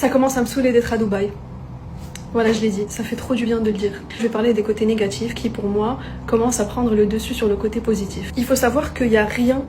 Ça commence à me saouler d'être à Dubaï. Voilà, je l'ai dit, ça fait trop du bien de le dire. Je vais parler des côtés négatifs qui, pour moi, commencent à prendre le dessus sur le côté positif. Il faut savoir qu'il n'y a rien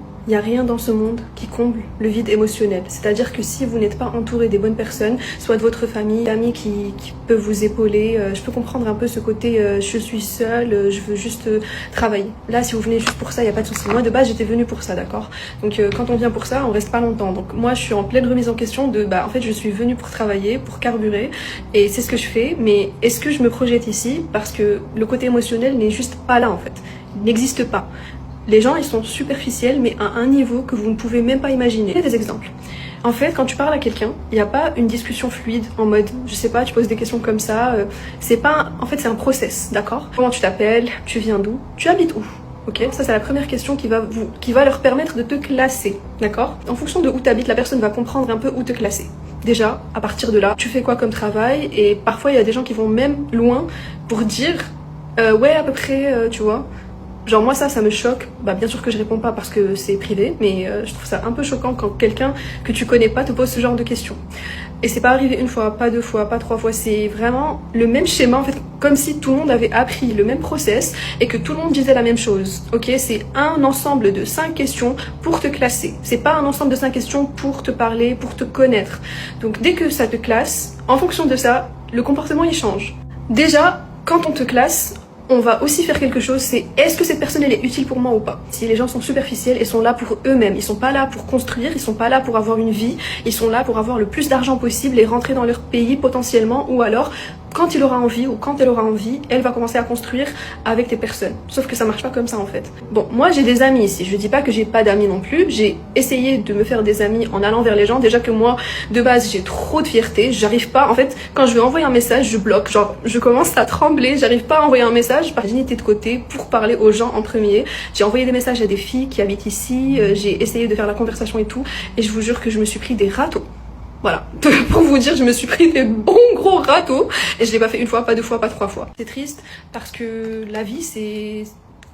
dans ce monde qui comble le vide émotionnel. C'est-à-dire que si vous n'êtes pas entouré des bonnes personnes, soit de votre famille, d'amis qui peuvent vous épauler, je peux comprendre un peu ce côté je suis seule, je veux juste travailler. Là, si vous venez juste pour ça, il n'y a pas de souci. Moi, de base, j'étais venue pour ça, d'accord? Donc, quand on vient pour ça, on reste pas longtemps. Donc, moi, je suis en pleine remise en question de, en fait, je suis venue pour travailler, pour carburer, et c'est ce que je fais. Mais est-ce que je me projette ici? Parce que le côté émotionnel n'est juste pas là, en fait. Il n'existe pas. Les gens, ils sont superficiels, mais à un niveau que vous ne pouvez même pas imaginer. Il y a des exemples. En fait, quand tu parles à quelqu'un, il n'y a pas une discussion fluide en mode, je sais pas, tu poses des questions comme ça. C'est pas, en fait, c'est un process, d'accord? Comment tu t'appelles? Tu viens d'où? Tu habites où? Ok, ça c'est la première question qui va leur permettre de te classer, d'accord? En fonction de où tu habites, la personne va comprendre un peu où te classer. Déjà, à partir de là, tu fais quoi comme travail? Et parfois, il y a des gens qui vont même loin pour dire, ouais, à peu près, tu vois. Genre moi ça me choque, bien sûr que je réponds pas parce que c'est privé, mais je trouve ça un peu choquant quand quelqu'un que tu connais pas te pose ce genre de questions. Et c'est pas arrivé une fois, pas deux fois, pas trois fois, c'est vraiment le même schéma en fait, comme si tout le monde avait appris le même process et que tout le monde disait la même chose. Ok, c'est un ensemble de 5 questions pour te classer, c'est pas un ensemble de 5 questions pour te parler, pour te connaître. Donc dès que ça te classe, en fonction de ça, le comportement il change. Déjà, quand on te classe, on va aussi faire quelque chose, c'est est-ce que cette personne elle est utile pour moi ou pas? Si les gens sont superficiels, ils sont là pour eux-mêmes, ils sont pas là pour construire, ils sont pas là pour avoir une vie, ils sont là pour avoir le plus d'argent possible et rentrer dans leur pays potentiellement, ou alors quand il aura envie ou quand elle aura envie, elle va commencer à construire avec des personnes. Sauf que ça marche pas comme ça en fait. Bon, moi j'ai des amis ici, je dis pas que j'ai pas d'amis non plus, j'ai essayé de me faire des amis en allant vers les gens. Déjà que moi, de base, j'ai trop de fierté, j'arrive pas, en fait, quand je vais envoyer un message, je bloque, genre je commence à trembler, j'arrive pas à envoyer un message par dignité de côté pour parler aux gens en premier. J'ai envoyé des messages à des filles qui habitent ici, j'ai essayé de faire la conversation et tout, et je vous jure que je me suis pris des râteaux. Voilà, pour vous dire, je me suis pris des bons gros râteaux et je l'ai pas fait une fois, pas deux fois, pas trois fois. C'est triste parce que la vie c'est...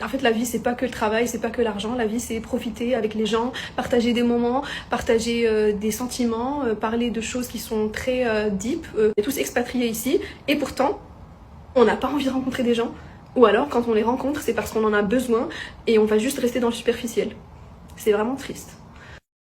En fait, la vie, c'est pas que le travail, c'est pas que l'argent. La vie, c'est profiter avec les gens, partager des moments, partager des sentiments, parler de choses qui sont très deep. On est tous expatriés ici et pourtant, on n'a pas envie de rencontrer des gens. Ou alors, quand on les rencontre, c'est parce qu'on en a besoin et on va juste rester dans le superficiel. C'est vraiment triste.